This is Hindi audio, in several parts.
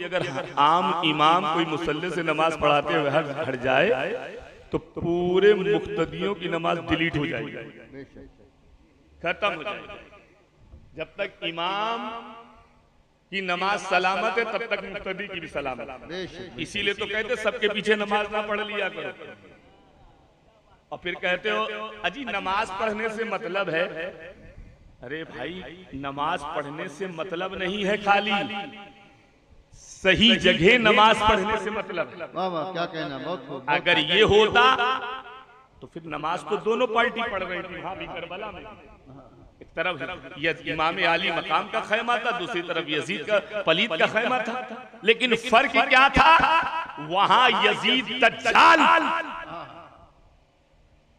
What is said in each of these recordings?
कि अगर आम इमाम कोई मुसल्ले से नमाज पढ़ाते हुए हट जाए तो पूरे मुक्तदियों की नमाज डिलीट हो जाएगी, खत्म हो जाएगी। जब तक इमाम की नमाज सलामत है तब तक मुक्तदी की भी सलामत है। इसीलिए तो कहते सबके पीछे नमाज ना पढ़ लिया करो। और फिर कहते हो अजी नमाज पढ़ने से मतलब है, अरे भाई नमाज पढ़ने से मतलब नहीं है, खाली सही जगह नमाज पढ़ने से मतलब है। वाह वाह, क्या कहना, बहुत अगर ये होता तो फिर नमाज तो दोनों पार्टी पढ़ रही थी। वहां भी करबला में एक तरफ इमाम आली मकाम का खैमा था, दूसरी तरफ यजीद का पलीद का खैमा था। लेकिन फर्क क्या था, वहां यजीद दज्जाल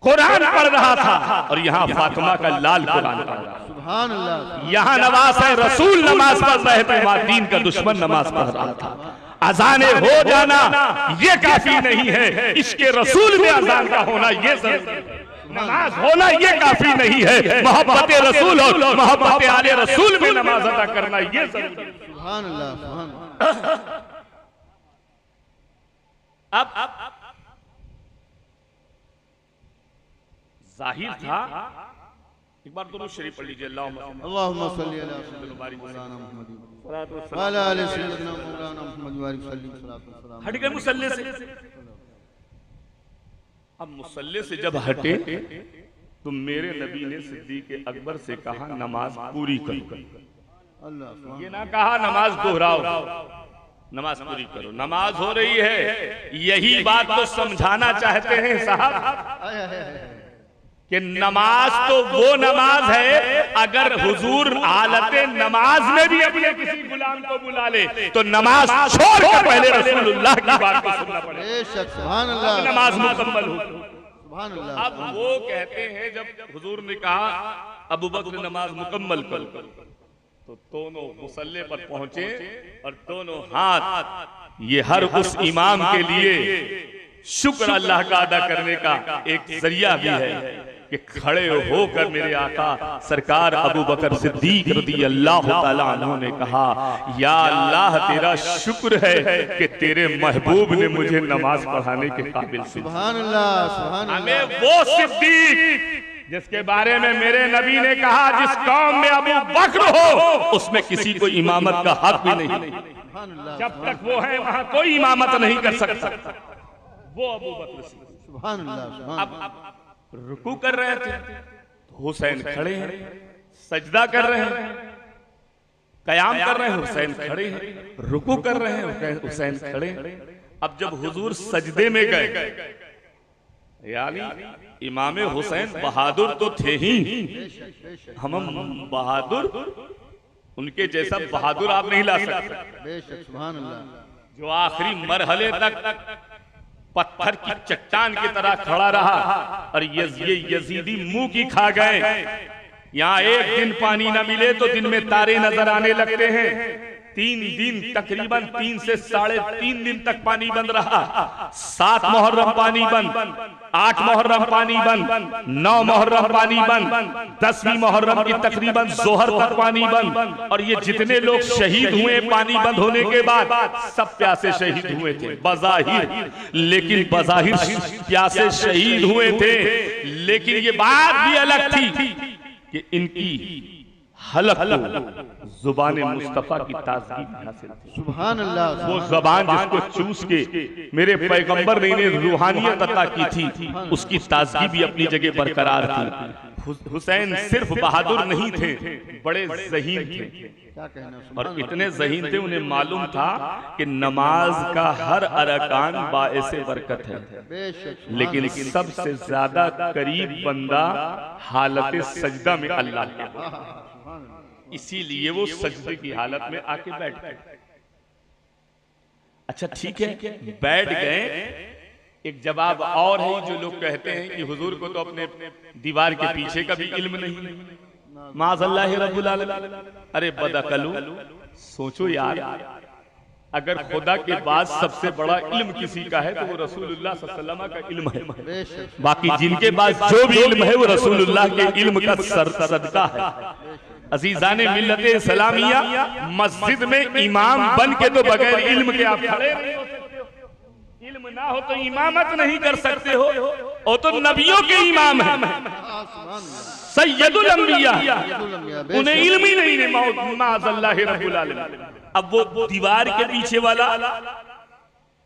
कुरान पढ़ रहा था और यहाँ फातिमा का लाल कुरान पढ़ रहा था। सुभान अल्लाह। यहाँ नवाज है रसूल नमाज पढ़ रहे थे, वहां दीन का दुश्मन नमाज पढ़ रहा था। अजाने हो जाना ये काफी नहीं है, इसके रसूल में अजान का होना ये जरूरी है। नमाज होना ये काफी नहीं है, मोहब्बत रसूल और मोहब्बत आले रसूल में नमाज अदा करना ये जरूरी है। सुभान अल्लाह, सुभान अल्लाह। अब जाहिर था, एक बार दोनों शरीफ पढ़ लीजिए, अल्लाहुम्मा सल्ली अला मौलाना मुहम्मद व अला आलि सय्यिदना मौलाना मुहम्मद व आलिहि वसल्लम। हट गए मुसल्ले से। अब मुसल्ले से जब हटे तो मेरे नबी ने सिद्दीक अकबर से कहा नमाज पूरी करो। अल्लाह, ये ना कहा नमाज दोहराओ, नमाज पूरी करो। नमाज हो रही है, यही बात तो समझाना चाहते हैं साहब कि नमाज तो वो नमाज है, अगर हुजूर हालत नमाज में भी अपने किसी गुलाम को बुला ले तो नमाज छोड़कर पहले रसूलुल्लाह की बात को सुनना पड़ेगा। बेशक, सुभान अल्लाह, नमाज मुकम्मल हो। सुभान अल्लाह। अब वो कहते हैं जब हुजूर ने कहा अबू बकर नमाज मुकम्मल करो, तो दोनों मुसल्ले पर पहुंचे और दोनों हाथ ये हर उस इमाम के लिए शुक्र अल्लाह का अदा करने का एक जरिया भी है कि खड़े होकर मेरे आका सरकार अबू बकर सिद्दीक रज़ी अल्लाह तआला अन्हु ने कहा, या अल्लाह तेरा शुक्र है कि तेरे महबूब ने मुझे नमाज पढ़ाने के काबिल समझा। सुभान अल्लाह, सुभान अल्लाह। हमें वो सिद्दीक जिसके बारे में मेरे नबी ने कहा जिस कौम में अबू बकर हो उसमें किसी को इमामत का हक भी नहीं, जब तक वो है वहां कोई इमामत नहीं कर सकता। वो अबू बकर। सुभान अल्लाह, सुभान अल्लाह। रुकू कर रहे थे तो हुसैन खड़े हैं, सजदा कर रहे हैं, कयाम कर रहे हैं, हुसैन खड़े हैं, रुकू कर रहे हैं, हुसैन खड़े हैं। अब जब हुजूर सजदे में गए, यानी इमाम हुसैन बहादुर तो थे ही, हम बहादुर उनके जैसा बहादुर आप नहीं ला सकते। बेशक, सुभान अल्लाह। जो आखिरी मरहले तक पत्थर की चट्टान की तरह खड़ा रहा और ये यजीदी मुंह की खा गए। यहाँ एक दिन पानी न मिले तो दिन में तारे नजर आने लगते हैं। 3 दिन तकरीबन 3 से 3.5 दिन तक पानी बंद रहा। 7 मुहर्रम पानी बंद, 8 मुहर्रम पानी बंद, 9 मुहर्रम पानी बंद, 10वीं मुहर्रम की तकरीबन जोहर तक पानी बंद। और ये जितने लोग शहीद हुए पानी बंद होने के बाद सब प्यासे शहीद हुए थे बज़ाहिर, लेकिन बज़ाहिर प्यासे शहीद हुए थे, लेकिन ये बात भी अलग थी कि इनकी हलक को जुबान मुस्तफा की ताज़गी हासिल थी। सुभान अल्लाह। वो जबान जिसको चूस के मेरे पैगंबर ने इन्हें रूहानियत अता की थी, उसकी ताज़गी भी अपनी जगह बरकरार थी। हुसैन सिर्फ बहादुर नहीं थे, बड़े ज़हीन थे। क्या कहना, और इतने ज़हीन थे उन्हें मालूम था कि नमाज का हर अरकान बाइसे बरकत है, लेकिन सबसे ज्यादा करीब बंदा हालत सजदा में अल्लाह के, इसीलिए वो सजदे की हालत में आके बैठ गए। अच्छा ठीक है, बैठ गए। एक जवाब और है जो लोग कहते हैं कि हुजूर को तो अपने दीवार के पीछे का भी इल्म नहीं, माज़अल्लाह रब्बुल आलमीन। अरे बदअकलू, सोचो यार, अगर खुदा के बाद सबसे बड़ा इल्म किसी का है तो वो रसूलुल्लाह सल्लल्लाहु अलैहि वसल्लम का इल्म है। बाकी जिनके पास जो भी इल्म है वो रसूलुल्लाह के इल्म का सदका है। अजीजाने मिल्लत इस्लामिया, मस्जिद में इमाम बन के तो बगैर इल्म के आप खड़े नहीं हो सकते हो। इल्म ना हो तो इमामत नहीं कर सकते हो। और तो नबियों के इमाम है, सैयदुल अंबिया, उन्हें इल्म ही नहीं है। माअज़ल्लाह रब्बुल आलमीन। अब वो दीवार के पीछे वाला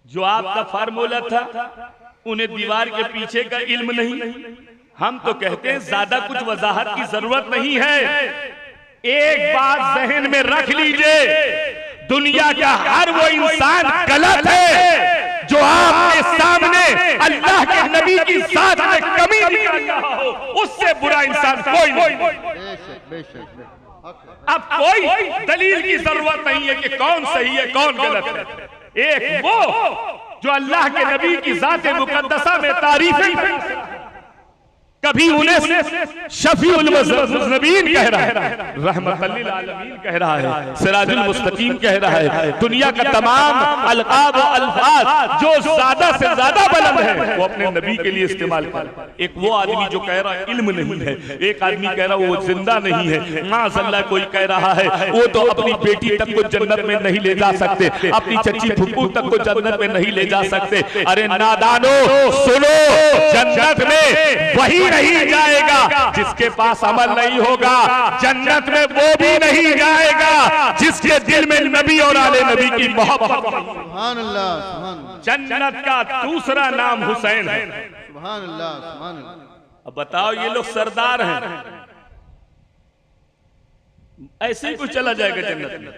जो आपका फार्मूला था, उन्हें दीवार के पीछे का इल्म नहीं। हम तो कहते हैं ज्यादा कुछ वजाहत की जरूरत नहीं है। एक बात जहन में रख लीजिए, दुनिया का हर वो इंसान गलत है जो आपके सामने अल्लाह के नबी की साथ में कमी निकाल रहा हो। उससे बुरा इंसान कोई नहीं। अब कोई दलील की जरूरत नहीं है कि कौन सही है कौन गलत है। एक वो जो अल्लाह के नबी की जात मुकद्दसा में तारीफ, कभी उन्हें शफीउल मुज़नबीन कह रहा है, रहमतल लिल आलमीन कह रहा है, सिराजुल मुस्तकीम कह रहा है। दुनिया का तमाम अलकाब और अल्फाज जो ज्यादा से ज्यादा बुलंद है वो अपने नबी के लिए इस्तेमाल कर। एक वो आदमी जो कह रहा है इल्म नहीं है, एक आदमी कह रहा है वो जिंदा नहीं है। माशअल्लाह कोई कह रहा है वो तो अपनी बेटी तक को जन्नत में नहीं ले जा सकते, अपनी चची फुप्पू तक को जन्नत में नहीं ले जा सकते। अरे नादानो सुनो, जन्नत में वही नहीं जाएगा जिसके पास अमल नहीं होगा। जन्नत में वो भी नहीं जाएगा जिसके दिल में नबी और आले नबी की मोहब्बत। सुभान अल्लाह, सुभान अल्लाह। जन्नत का दूसरा नाम हुसैन है। सुभान अल्लाह, सुभान अल्लाह। अब बताओ ये लोग सरदार हैं, ऐसे ही कुछ चला जाएगा जन्नत में?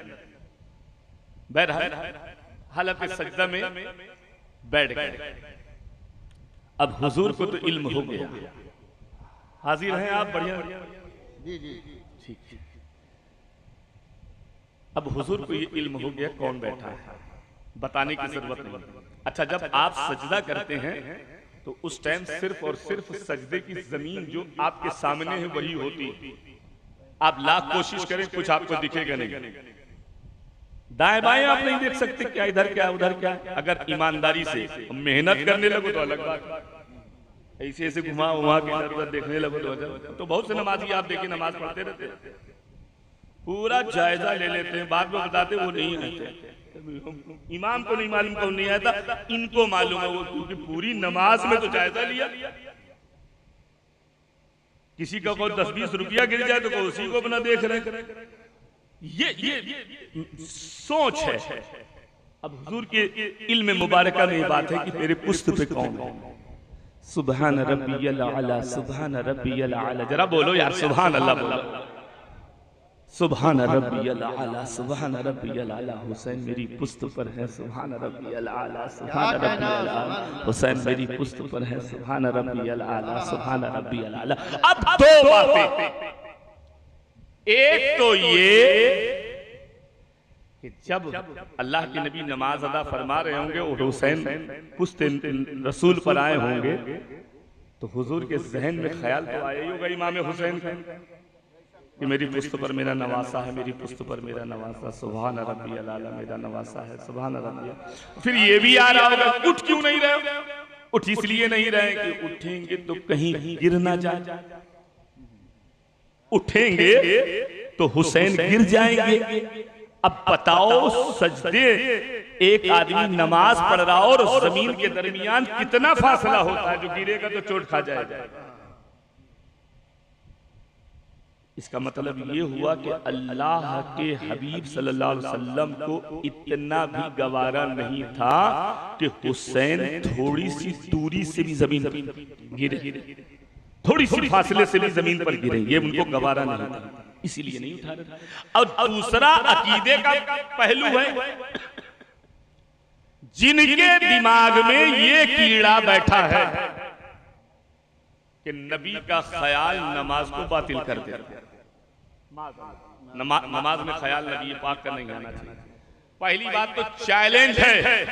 बहरहाल हालत सजदा में बैठ गए। अब हुजूर को तो इल्म हो गया, हाजिर हैं आप? बढ़िया जी जी ठीक। अब हुजूर को ये इल्म हो गया कौन बैठा है, बताने की जरूरत नहीं। अच्छा, जब आप सजदा करते हैं तो उस टाइम सिर्फ और सिर्फ सजदे की जमीन जो आपके सामने है वही होती है। आप लाख कोशिश करें कुछ आपको दिखेगा नहीं, दाएं बाएं आप नहीं देख सकते, क्या इधर क्या उधर क्या। अगर ईमानदारी से मेहनत करने लगो तो अलग बात, ऐसे ऐसे घुमा उमा के इधर उधर देखने लगो तो बहुत से नमाजी आप देखिए नमाज पढ़ते रहते हैं, पूरा जायजा ले लेते हैं, बाद में बताते वो नहीं आते। इमाम को नहीं मालूम कौन नहीं आता, इनको मालूम है वो, क्योंकि पूरी नमाज में तो जायजा लिया। किसी का कोई 10-20 रुपया गिर जाए तो कोई उसी को अपना देख रहे। ये सोच है। अब हुजूर के इल्म मुबारका में ये बात है कि मेरे पुश्त पे कौन है। सुभान रब्बियल आला, सुभान रब्बियल आला। जरा बोलो यार, सुभान अल्लाह बोलो। सुभान रब्बियल आला, सुभान रब्बियल आला। हुसैन मेरी पुश्त पर है, सुभान रब्बियल आला, सुभान रब्बियल आला। हुसैन मेरी पुश्त पर है, सुभान रब्बियल आला, सुभान रब्बियल आला। अब दो बातें, एक तो ये कि जब अल्लाह के नबी नमाज अदा फरमा रहे होंगे और हुसैन पुश्त रसूल पर आए होंगे तो हुजूर के जहन में ख्याल तो आया ही होगा इमाम हुसैन का कि मेरी पुश्त पर मेरा नवासा है, मेरी पुश्त पर मेरा नवासा, सुभान रब्बियल आला, मेरा नवासा है, सुभान रब्बियल। फिर ये भी आ रहा होगा उठ क्यों नहीं रहे? उठ इसलिए नहीं रहे कि उठेंगे तो कहीं गिर ना जाए, उठेंगे तो हुसैन गिर जाएंगे। अब बताओ, सजदे एक आदमी नमाज पढ़ रहा हो और जमीन के दरमियान कितना फासला होता है, जो गिरेगा तो चोट खा जाएगा। इसका मतलब ये हुआ कि अल्लाह के हबीब सल्लल्लाहु अलैहि वसल्लम को इतना भी गवारा नहीं था कि हुसैन थोड़ी सी दूरी से भी जमीन पर गिरे, थोड़ी सी फासले से भी जमीन पर गिरे, ये उनको गवारा नहीं था, इसीलिए नहीं उठा रहे। और दूसरा अकीदे का पहलू है, जिनके दिमाग में ये कीड़ा बैठा है कि नबी का ख्याल नमाज को बातिल कर देता। नमाज में ख्याल नबी पाक का नहीं आना चाहिए। पहली बात तो चैलेंज है,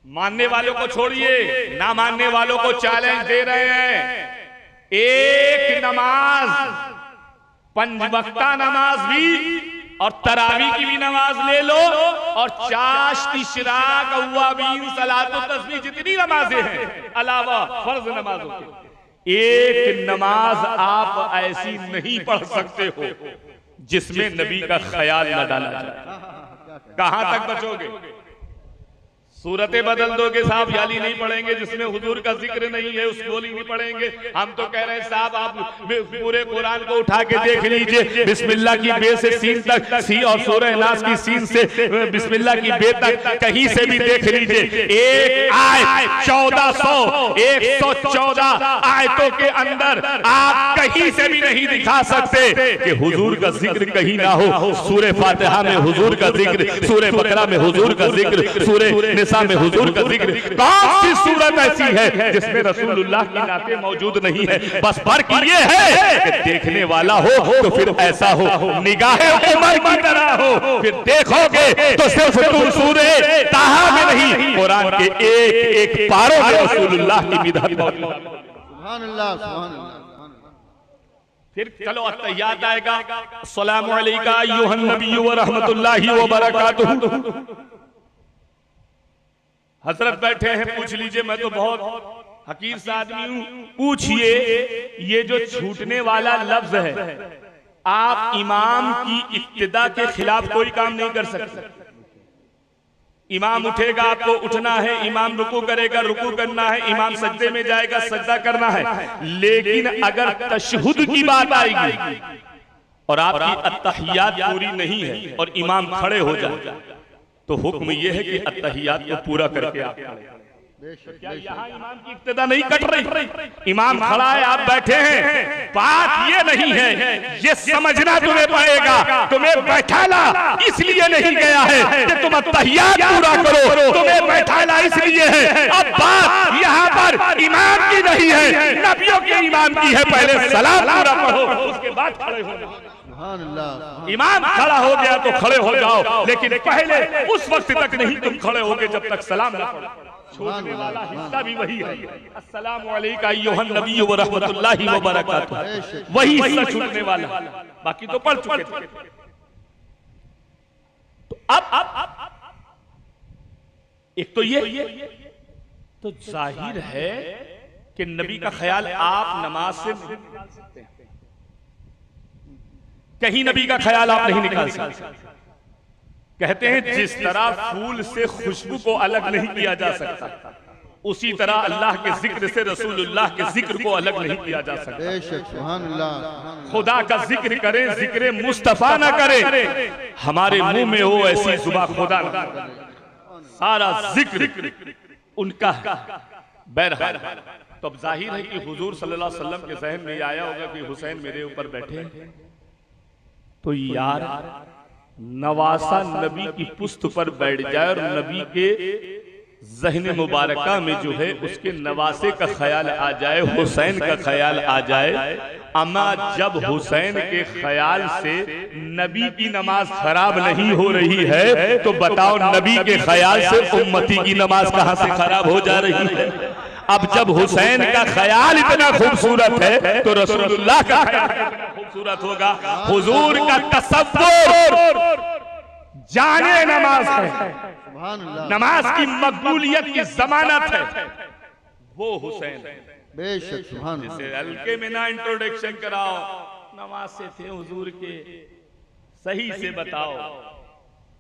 मानने वालों को छोड़िए, ना मानने वालों को चैलेंज दे रहे हैं। एक नमाज, 5 वक्ता नमाज भी और तरावी की भी नमाज ले लो, और चाश्त, इशराक, अव्वाबीन, सलातो तस्बीह जितनी नमाजें हैं अलावा फर्ज नमाजों के, एक नमाज आप ऐसी नहीं पढ़ सकते हो जिसमें नबी का ख्याल न डाला जाए। कहां तक बचोगे? सूरतें बदल दोगे साहब, याली नहीं पढ़ेंगे जिसमें हुजूर का जिक्र नहीं है, उस गोली नहीं पढ़ेंगे। हम तो कह रहे हैं साहब आप पूरे कुरान को उठा के देख लीजिए, बिस्मिल्लाह की बे से सीन तक, सी और सूरह नास की सीन से बिस्मिल्लाह की बे तक, कहीं से भी देख लीजिए, एक आयत 114 आयतों के अंदर आप कहीं से भी नहीं दिखा सकते कि हुजूर का जिक्र कहीं ना हो। सूरह फातिहा में हुजूर का जिक्र, सूरह बकरा में हुजूर का जिक्र, सूरह में हुजूर का जिक्र। कौन सी सूरत ऐसी है जिसमें रसूलुल्लाह की नाते मौजूद नहीं है? बस फर्क ये है कि देखने वाला हो तो फिर ऐसा हो, निगाहे उमर की तरह हो, फिर देखोगे तो सिर्फ तुम सूरह ताहा में नहीं, कुरान के एक एक पारों में रसूलुल्लाह की मिदहत मौजूद। सुभान अल्लाह, सुभान अल्लाह। फिर चलो अत्तहियात आएगा, अस्सलामु अलैका अय्युहन नबी व रहमतुल्लाहि व बरकातुहू। हजरत बैठे हैं, पूछ लीजिए, मैं तो बहुत हकीर सा आदमी हूं, पूछिए ये जो छूटने वाला लफ्ज है, आप इमाम की इक्तिदा के खिलाफ कोई काम नहीं कर सकते। इमाम उठेगा, आपको उठना है, इमाम रुकू करेगा, रुकू करना है, इमाम सजदे में जाएगा, सजदा करना है। लेकिन अगर तशहुद की बात आएगी और आपकी अत्तहियात पूरी नहीं है और इमाम खड़े हो जाए, तो हुक्म यह है कि अत्तहियात को पूरा करके आप क्या यहाँ इमाम की इक्तिदा नहीं कट रही? इमाम खड़ा है, आप बैठे हैं। बात ये नहीं है, ये समझना तुम्हें पड़ेगा, तुम्हें बैठाला इसलिए नहीं गया है कि तुम अत्तहियात पूरा करो, तुम्हें बैठाला इसलिए है। अब बात यहाँ पर इमाम की नहीं है, नबियों के इमाम की है। पहले सलाम पूरा पढ़ो, उसके बाद खड़े हो जाओ। इमाम खड़ा हो गया तो खड़े हो जाओ, लेकिन पहले उस वक्त तक नहीं तुम खड़े होगे जब तक सलाम ना पढ़ो। छोड़ने वाला हिस्सा भी वही है, अस्सलामु अलैका अय्युहन नबी व रहमतुल्लाहि व बरकातुहू, वही हिस्सा छूटने वाला, बाकी तो पढ़ चुके थे। तो अब एक तो ये तो जाहिर है कि नबी का ख्याल आप नमाज से नहीं निकाल सकते हैं, कहीं नबी का ख्याल आप नहीं निकाल सकते। कहते हैं जिस तरह फूल से खुशबू को अलग नहीं किया जा सकता, उसी तरह अल्लाह के जिक्र से रसूलुल्लाह के जिक्र को अलग नहीं किया जा सकता। खुदा का जिक्र करें, जिक्र मुस्तफा ना करें, हमारे मुंह में हो ऐसी जुबान खुदा ना, सारा जिक्र उनका बहरहाल। तो अब जाहिर है कि हुजूर सल्लल्लाहु अलैहि वसल्लम के जहन में आया होगा कि हुसैन मेरे ऊपर बैठे हैं, तो यार नवासा नबी की पुस्त पर बैठ जाए और नबी के ज़हन मुबारका में जो है उसके नवासे का ख्याल आ जाए, हुसैन का ख्याल आ जाए। अमा जब हुसैन के ख्याल से नबी की नमाज खराब नहीं हो रही है, तो बताओ नबी के ख्याल से उम्मती की नमाज कहां से खराब हो जा रही है? अब जब हुसैन का ख्याल इतना खूबसूरत है तो रसूलुल्लाह का ख्याल इतना खूबसूरत होगा। हुजूर का तसव्वुर जाने नमाज है, नमाज की मकबूलियत की जमानत है, वो हुसैन है। बेशक सुभान अल्लाह। जैसे हल्के में ना इंट्रोडक्शन कराओ, नमाज से थे हुजूर के, सही से बताओ